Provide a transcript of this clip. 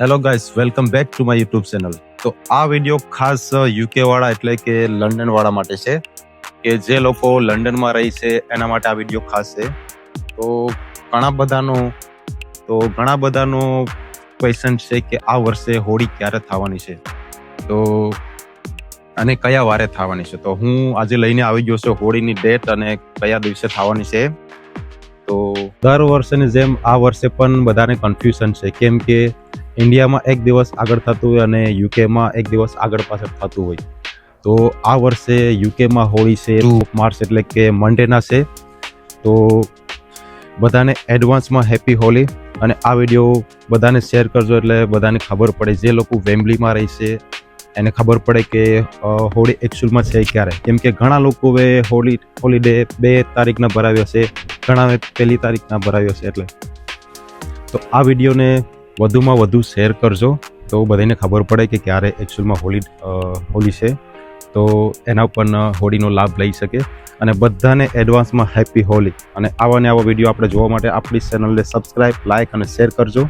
Hello guys, welcome back to my YouTube channel. તો આ video ખાસ યુકે વાળા એટલે કે લંડન વાળા માટે છે, કે જે લોકો લંડનમાં રહી છે એના માટે આ વિડીયો ખાસ છે. તો ઘણા બધાનો ક્વેશ્ચન છે કે આ વર્ષે હોળી ક્યારે થવાની છે, તો અને કયા વારે થવાની છે. તો હું આજે લઈને આવી ગયો છું હોળીની ડેટ અને કયા દિવસે થવાની છે. તો દર વર્ષની જેમ આ વર્ષે પણ બધાને કન્ફ્યુઝન છે, કેમ કે ઇન્ડિયામાં એક દિવસ આગળ થતું હોય અને યુકેમાં એક દિવસ આગળ પાછળ થતું હોય. તો આ વર્ષે યુકેમાં હોળી છે 2 માર્ચ એટલે કે મંડેના છે. તો બધાને એડવાન્સમાં હેપી હોળી, અને આ વિડીયો બધાને શેર કરજો એટલે બધાને ખબર પડે. જે લોકો વેમ્બલીમાં રહે છે એને ખબર પડે કે હોળી એકચ્યુઅલમાં છે ક્યારે, કેમ કે ઘણા લોકો હવે હોલીડે 2 તારીખના ભરાવ્યો છે, ઘણા 1 તારીખના ભરાવ્યો છે. એટલે તો આ વિડીયોને વધુમાં વધુ શેર કરજો તો બધાને ખબર પડે કે ક્યારે એકચ્યુઅલમાં હોળી છે, તો એના પણ હોળીનો લાભ લઈ શકે. અને બધાને એડવાન્સમાં હેપી હોળી. અને આવા વિડીયો આપણે જોવા માટે આપણી ચેનલને સબસ્ક્રાઈબ, લાઇક અને શેર કરજો.